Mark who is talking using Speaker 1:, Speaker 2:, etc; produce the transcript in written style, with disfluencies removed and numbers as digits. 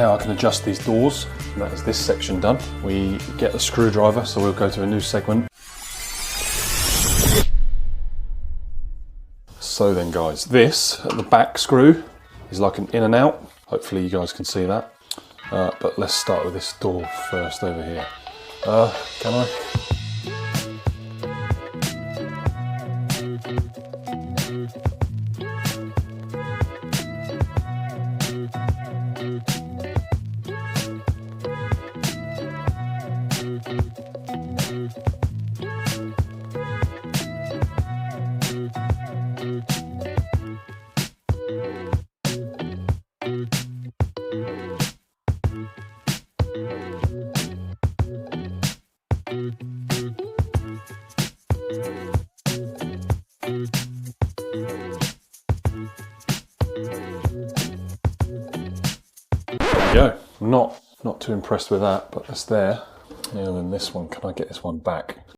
Speaker 1: Now I can adjust these doors. That is this section done. We get the screwdriver, so we'll go to a new segment. So then guys, this at the back screw is like an in and out. Hopefully you guys can see that. But let's start with this door first over here. Can I? There we go. Not too impressed with that, but that's there. And then this one, can I get this one back?